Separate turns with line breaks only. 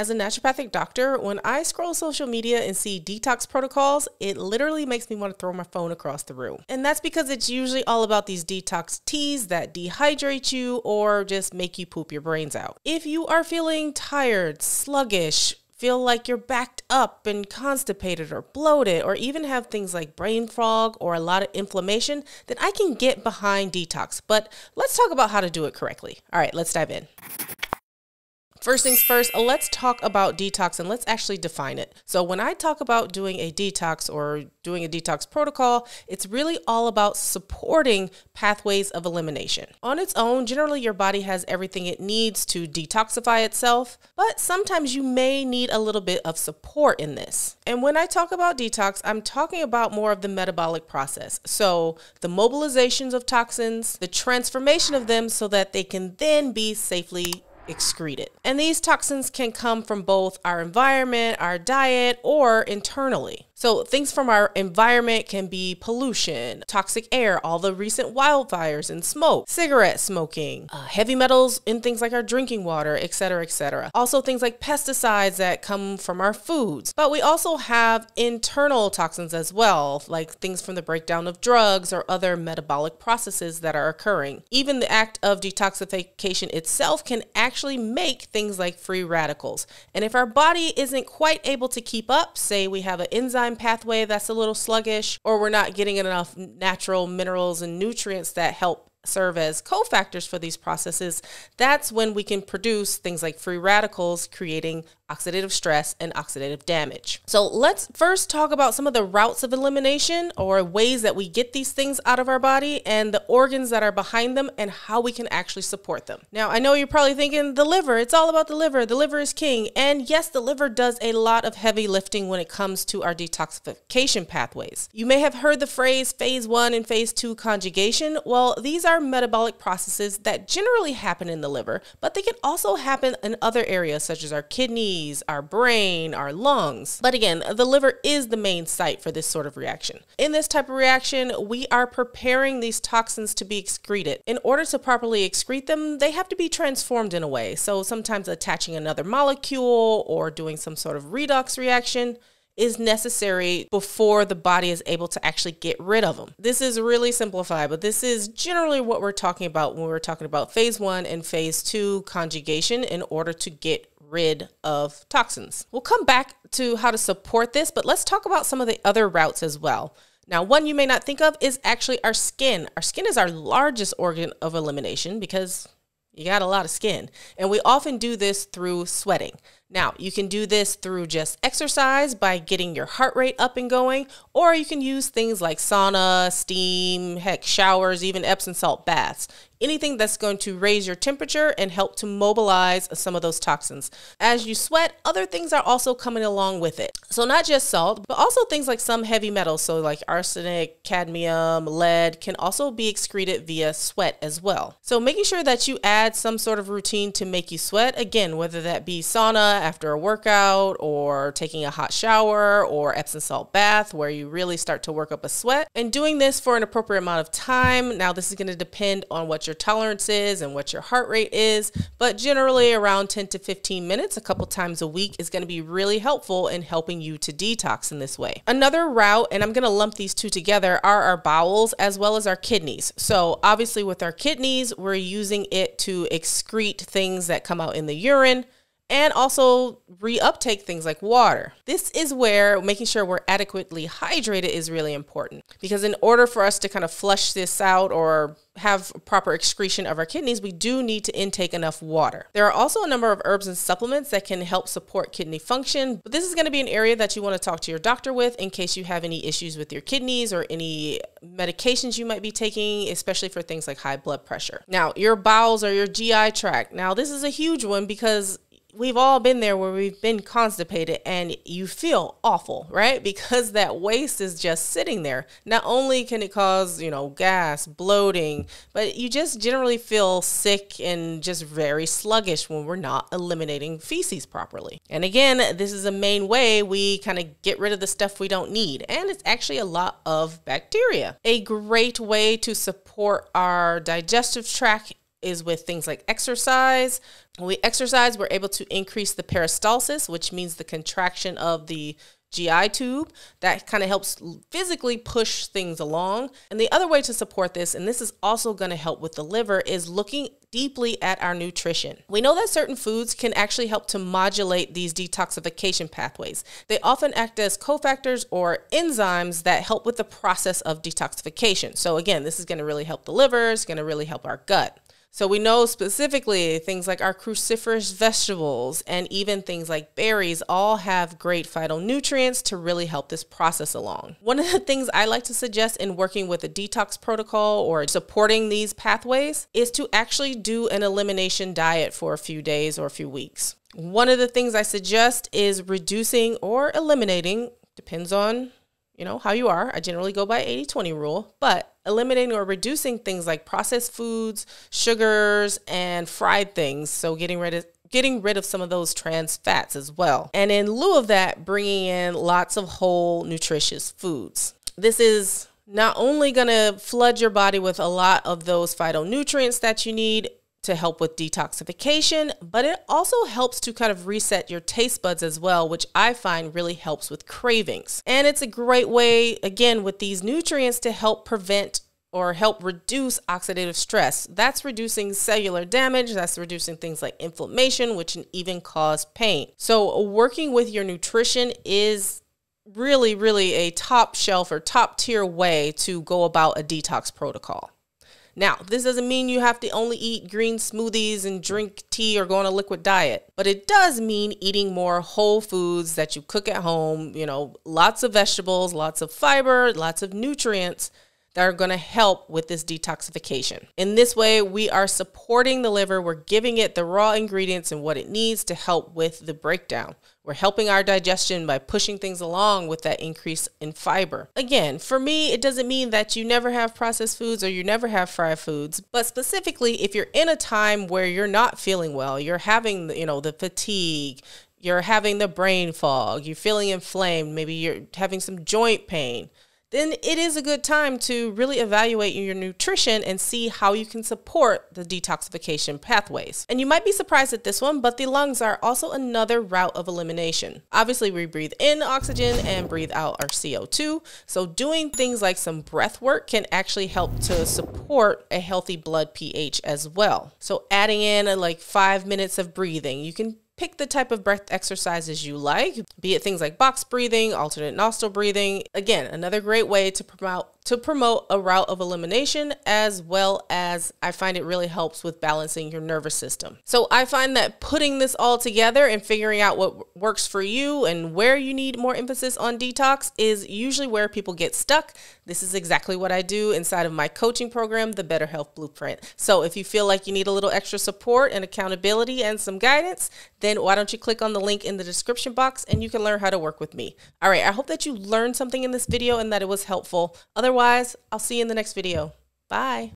As a naturopathic doctor, when I scroll social media and see detox protocols, it literally makes me want to throw my phone across the room. And that's because it's usually all about these detox teas that dehydrate you or just make you poop your brains out. If you are feeling tired, sluggish, feel like you're backed up and constipated or bloated, or even have things like brain fog or a lot of inflammation, then I can get behind detox. But let's talk about how to do it correctly. All right, let's dive in. First things first, let's talk about detox and let's actually define it. So when I talk about doing a detox or doing a detox protocol, it's really all about supporting pathways of elimination. On its own, generally your body has everything it needs to detoxify itself, but sometimes you may need a little bit of support in this. And when I talk about detox, I'm talking about more of the metabolic process. So the mobilizations of toxins, the transformation of them so that they can then be safely excreted. And these toxins can come from both our environment, our diet, or internally. So things from our environment can be pollution, toxic air, all the recent wildfires and smoke, cigarette smoking, heavy metals in things like our drinking water, etc., etc. Also things like pesticides that come from our foods. But we also have internal toxins as well, like things from the breakdown of drugs or other metabolic processes that are occurring. Even the act of detoxification itself can actually make things like free radicals. And if our body isn't quite able to keep up, say we have an enzyme pathway that's a little sluggish, or we're not getting enough natural minerals and nutrients that help serve as cofactors for these processes, that's when we can produce things like free radicals, creating oxidative stress and oxidative damage. So let's first talk about some of the routes of elimination or ways that we get these things out of our body and the organs that are behind them and how we can actually support them. Now, I know you're probably thinking the liver, it's all about the liver. The liver is king. And yes, the liver does a lot of heavy lifting when it comes to our detoxification pathways. You may have heard the phrase phase 1 and phase 2 conjugation. Well, these are metabolic processes that generally happen in the liver, but they can also happen in other areas such as our kidneys, our brain, our lungs. But again, the liver is the main site for this sort of reaction. In this type of reaction, we are preparing these toxins to be excreted. In order to properly excrete them, they have to be transformed in a way. So sometimes attaching another molecule or doing some sort of redox reaction is necessary before the body is able to actually get rid of them. This is really simplified, but this is generally what we're talking about when we're talking about phase 1 and phase 2 conjugation in order to get rid of toxins. We'll come back to how to support this, but let's talk about some of the other routes as well. Now, one you may not think of is actually our skin. Our skin is our largest organ of elimination because you got a lot of skin. And we often do this through sweating. Now, you can do this through just exercise by getting your heart rate up and going, or you can use things like sauna, steam, heck, showers, even Epsom salt baths. Anything that's going to raise your temperature and help to mobilize some of those toxins. As you sweat, other things are also coming along with it. So not just salt, but also things like some heavy metals. So like arsenic, cadmium, lead can also be excreted via sweat as well. So making sure that you add some sort of routine to make you sweat, again, whether that be sauna after a workout or taking a hot shower or Epsom salt bath where you really start to work up a sweat, and doing this for an appropriate amount of time. Now, this is going to depend on what your tolerance is and what your heart rate is, but generally around 10 to 15 minutes a couple times a week is going to be really helpful in helping you to detox in this way. Another route, and I'm going to lump these two together, are our bowels as well as our kidneys. So obviously with our kidneys, we're using it to excrete things that come out in the urine, and also reuptake things like water. This is where making sure we're adequately hydrated is really important, because in order for us to kind of flush this out or have proper excretion of our kidneys, we do need to intake enough water. There are also a number of herbs and supplements that can help support kidney function, but this is going to be an area that you want to talk to your doctor with in case you have any issues with your kidneys or any medications you might be taking, especially for things like high blood pressure. Now, your bowels or your GI tract. Now, this is a huge one because we've all been there where we've been constipated and you feel awful, right? Because that waste is just sitting there. Not only can it cause, gas, bloating, but you just generally feel sick and just very sluggish when we're not eliminating feces properly. And again, this is a main way we kind of get rid of the stuff we don't need. And it's actually a lot of bacteria. A great way to support our digestive tract is with things like exercise. When we exercise, we're able to increase the peristalsis, which means the contraction of the GI tube. That kind of helps physically push things along. And the other way to support this, and this is also going to help with the liver, is looking deeply at our nutrition. We know that certain foods can actually help to modulate these detoxification pathways. They often act as cofactors or enzymes that help with the process of detoxification. So again, this is going to really help the liver, it's going to really help our gut. So we know specifically things like our cruciferous vegetables and even things like berries all have great phytonutrients to really help this process along. One of the things I like to suggest in working with a detox protocol or supporting these pathways is to actually do an elimination diet for a few days or a few weeks. One of the things I suggest is reducing or eliminating, depends on how you are. I generally go by 80-20 rule, but eliminating or reducing things like processed foods, sugars, and fried things. So getting rid of some of those trans fats as well. And in lieu of that, bringing in lots of whole, nutritious foods. This is not only going to flood your body with a lot of those phytonutrients that you need to help with detoxification, but it also helps to kind of reset your taste buds as well, which I find really helps with cravings. And it's a great way, again, with these nutrients to help prevent or help reduce oxidative stress. That's reducing cellular damage. That's reducing things like inflammation, which can even cause pain. So working with your nutrition is really, really a top shelf or top tier way to go about a detox protocol. Now, this doesn't mean you have to only eat green smoothies and drink tea or go on a liquid diet, but it does mean eating more whole foods that you cook at home, lots of vegetables, lots of fiber, lots of nutrients that are going to help with this detoxification. In this way, we are supporting the liver. We're giving it the raw ingredients and what it needs to help with the breakdown. We're helping our digestion by pushing things along with that increase in fiber. Again, for me, it doesn't mean that you never have processed foods or you never have fried foods, but specifically if you're in a time where you're not feeling well, you're having, the fatigue, you're having the brain fog, you're feeling inflamed, maybe you're having some joint pain, then it is a good time to really evaluate your nutrition and see how you can support the detoxification pathways. And you might be surprised at this one, but the lungs are also another route of elimination. Obviously, we breathe in oxygen and breathe out our CO2. So doing things like some breath work can actually help to support a healthy blood pH as well. So adding in like 5 minutes of breathing, you can pick the type of breath exercises you like, be it things like box breathing, alternate nostril breathing. Again, another great way to promote a route of elimination, as well as I find it really helps with balancing your nervous system. So I find that putting this all together and figuring out what works for you and where you need more emphasis on detox is usually where people get stuck. This is exactly what I do inside of my coaching program, the Better Health Blueprint. So if you feel like you need a little extra support and accountability and some guidance, then why don't you click on the link in the description box and you can learn how to work with me. All right, I hope that you learned something in this video and that it was helpful. Otherwise, I'll see you in the next video. Bye.